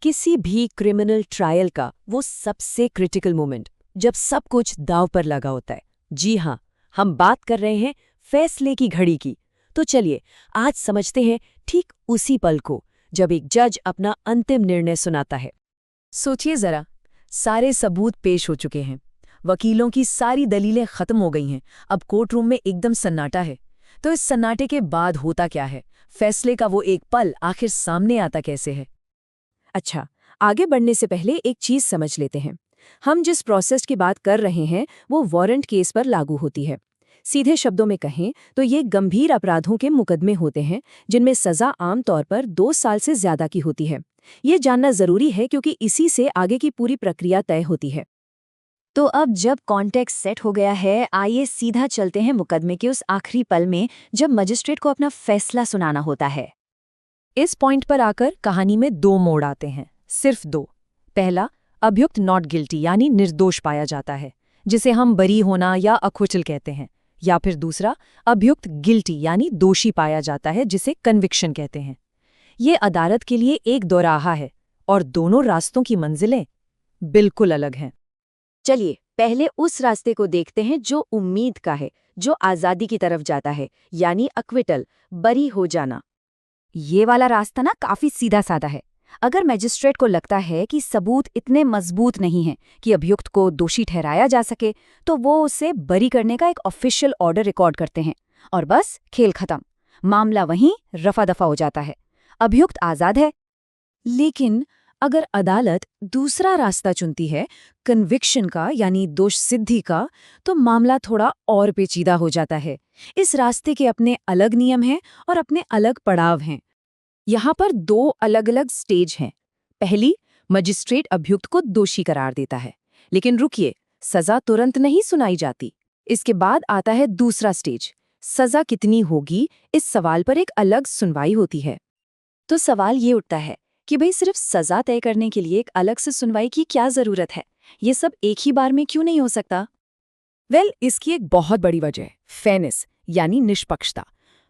किसी भी criminal trial का वो सबसे क्रिटिकल मोमेंट, जब सब कुछ दांव पर लगा होता है। जी हाँ, हम बात कर रहे हैं फैसले की घड़ी की। तो चलिए आज समझते हैं ठीक उसी पल को जब एक जज अपना अंतिम निर्णय सुनाता है। सोचिए जरा, सारे सबूत पेश हो चुके हैं, वकीलों की सारी दलीलें खत्म हो गई हैं, अब कोर्ट रूम में एकदम सन्नाटा है। तो इस सन्नाटे के बाद होता क्या है? फैसले का वो एक पल आखिर सामने आता कैसे है? अच्छा, आगे बढ़ने से पहले एक चीज समझ लेते हैं। हम जिस प्रोसेस की बात कर रहे हैं वो वारंट केस पर लागू होती है। सीधे शब्दों में कहें तो ये गंभीर अपराधों के मुकदमे होते हैं जिनमें सजा आमतौर पर 2 साल से ज्यादा की होती है। ये जानना जरूरी है क्योंकि इसी से आगे की पूरी प्रक्रिया तय होती है। तो अब जब कॉन्टेक्स्ट सेट हो गया है, आइए सीधा चलते हैं मुकदमे के उस आखिरी पल में जब मजिस्ट्रेट को अपना फैसला सुनाना होता है। इस पॉइंट पर आकर कहानी में 2 मोड़ आते हैं, सिर्फ 2। पहला, अभियुक्त नॉट गिल्टी यानी निर्दोष पाया जाता है, जिसे हम बरी होना या अक्विटल कहते हैं। या फिर दूसरा, अभियुक्त गिल्टी यानी दोषी पाया जाता है, जिसे कन्विक्शन कहते हैं। ये अदालत के लिए एक दोराहा है और दोनों रास्तों की मंजिलें बिल्कुल अलग हैं। चलिए पहले उस रास्ते को देखते हैं जो उम्मीद का है, जो आज़ादी की तरफ जाता है, यानी अक्विटल, बरी हो जाना। ये वाला रास्ता ना काफी सीधा साधा है। अगर मैजिस्ट्रेट को लगता है कि सबूत इतने मजबूत नहीं हैं कि अभियुक्त को दोषी ठहराया जा सके, तो वो उसे बरी करने का एक ऑफिशियल ऑर्डर रिकॉर्ड करते हैं और बस खेल खत्म। मामला वहीं रफा दफा हो जाता है, अभियुक्त आजाद है। लेकिन अगर अदालत दूसरा रास्ता चुनती है, कन्विक्शन का यानी दोष सिद्धि का, तो मामला थोड़ा और पेचीदा हो जाता है। इस रास्ते के अपने अलग नियम हैं और अपने अलग पड़ाव हैं। यहाँ पर 2 अलग-अलग स्टेज हैं। पहली, मजिस्ट्रेट अभियुक्त को दोषी करार देता है, लेकिन रुकिए, सजा तुरंत नहीं सुनाई जाती। इसके बाद आता है दूसरा स्टेज, सजा कितनी होगी, इस सवाल पर एक अलग सुनवाई होती है। तो सवाल ये उठता है कि भाई सिर्फ सजा तय करने के लिए एक अलग से सुनवाई की क्या जरूरत है? ये सब एक ही बार में क्यों नहीं हो सकता? इसकी एक बहुत बड़ी वजह है फेयरनेस यानी निष्पक्षता।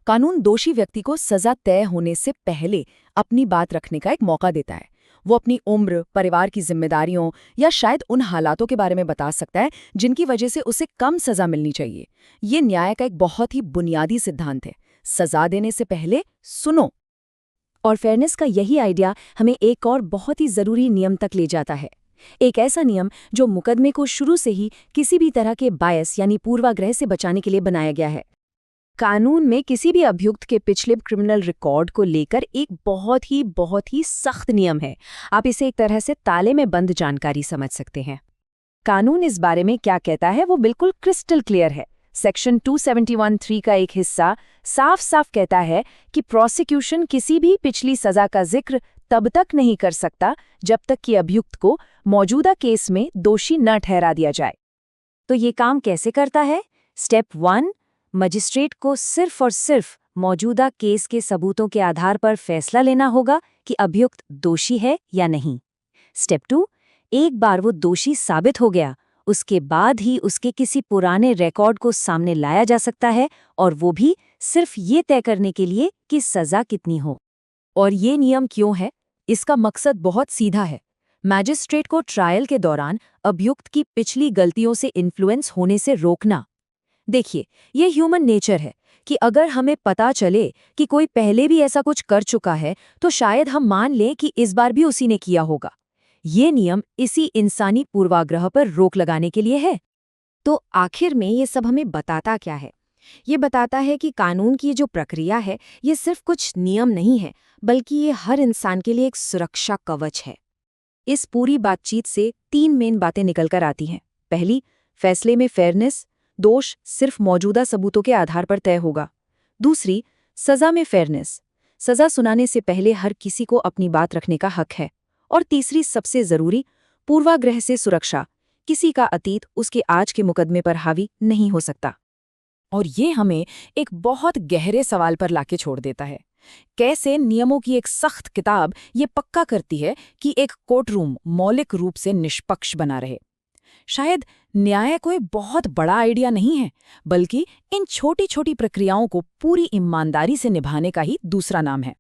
कानून दोषी व्यक्ति को सजा तय होने से पहले अपनी बात रखने का एक मौका देता है। वो अपनी उम्र, परिवार की जिम्मेदारियों या शायद उन हालातों के बारे में बता सकता है जिनकी वजह से उसे कम सजा मिलनी चाहिए। ये न्याय का एक बहुत ही बुनियादी सिद्धांत है, सजा देने से पहले सुनो। और फेयरनेस का यही आइडिया हमें एक और बहुत ही जरूरी नियम तक ले जाता है। एक ऐसा नियम जो मुकदमे को शुरू से ही किसी भी तरह के बायस यानी पूर्वाग्रह से बचाने के लिए बनाया गया है। कानून में किसी भी अभियुक्त के पिछले क्रिमिनल रिकॉर्ड को लेकर एक बहुत ही सख्त नियम है। आप इसे एक तरह से ताले में बंद जानकारी समझ सकते हैं। कानून इस बारे में क्या कहता है वो बिल्कुल क्रिस्टल क्लियर है। सेक्शन 271(3) का एक हिस्सा साफ साफ कहता है कि प्रोसिक्यूशन किसी भी पिछली सजा का जिक्र तब तक नहीं कर सकता जब तक कि अभियुक्त को मौजूदा केस में दोषी न ठहरा दिया जाए। तो ये काम कैसे करता है? स्टेप 1, मजिस्ट्रेट को सिर्फ और सिर्फ मौजूदा केस के सबूतों के आधार पर फैसला लेना होगा कि अभियुक्त दोषी है या नहीं। स्टेप 2, एक बार वो दोषी साबित हो गया, उसके बाद ही उसके किसी पुराने रिकॉर्ड को सामने लाया जा सकता है, और वो भी सिर्फ ये तय करने के लिए कि सजा कितनी हो। और ये नियम क्यों है? इसका मकसद बहुत सीधा है, मैजिस्ट्रेट को ट्रायल के दौरान अभियुक्त की पिछली गलतियों से इन्फ्लुएंस होने से रोकना। देखिए, ये ह्यूमन नेचर है कि अगर हमें पता चले कि कोई पहले भी ऐसा कुछ कर चुका है तो शायद हम मान लें कि इस बार भी उसी ने किया होगा। ये नियम इसी इंसानी पूर्वाग्रह पर रोक लगाने के लिए है। तो आखिर में ये सब हमें बताता क्या है? ये बताता है कि कानून की जो प्रक्रिया है ये सिर्फ कुछ नियम नहीं है, बल्कि ये हर इंसान के लिए एक सुरक्षा कवच है। इस पूरी बातचीत से 3 मेन बातें निकलकर आती हैं। पहली, फैसले में फेयरनेस, दोष सिर्फ मौजूदा सबूतों के आधार पर तय होगा। दूसरी, सजा में फेयरनेस, सजा सुनाने से पहले हर किसी को अपनी बात रखने का हक है। और तीसरी, सबसे जरूरी, पूर्वाग्रह से सुरक्षा, किसी का अतीत उसके आज के मुकदमे पर हावी नहीं हो सकता। और ये हमें एक बहुत गहरे सवाल पर लाके छोड़ देता है। कैसे नियमों की एक सख्त किताब ये पक्का करती है कि एक कोर्टरूम मौलिक रूप से निष्पक्ष बना रहे? शायद न्याय कोई बहुत बड़ा आइडिया नहीं है, बल्कि इन छोटी छोटी प्रक्रियाओं को पूरी ईमानदारी से निभाने का ही दूसरा नाम है।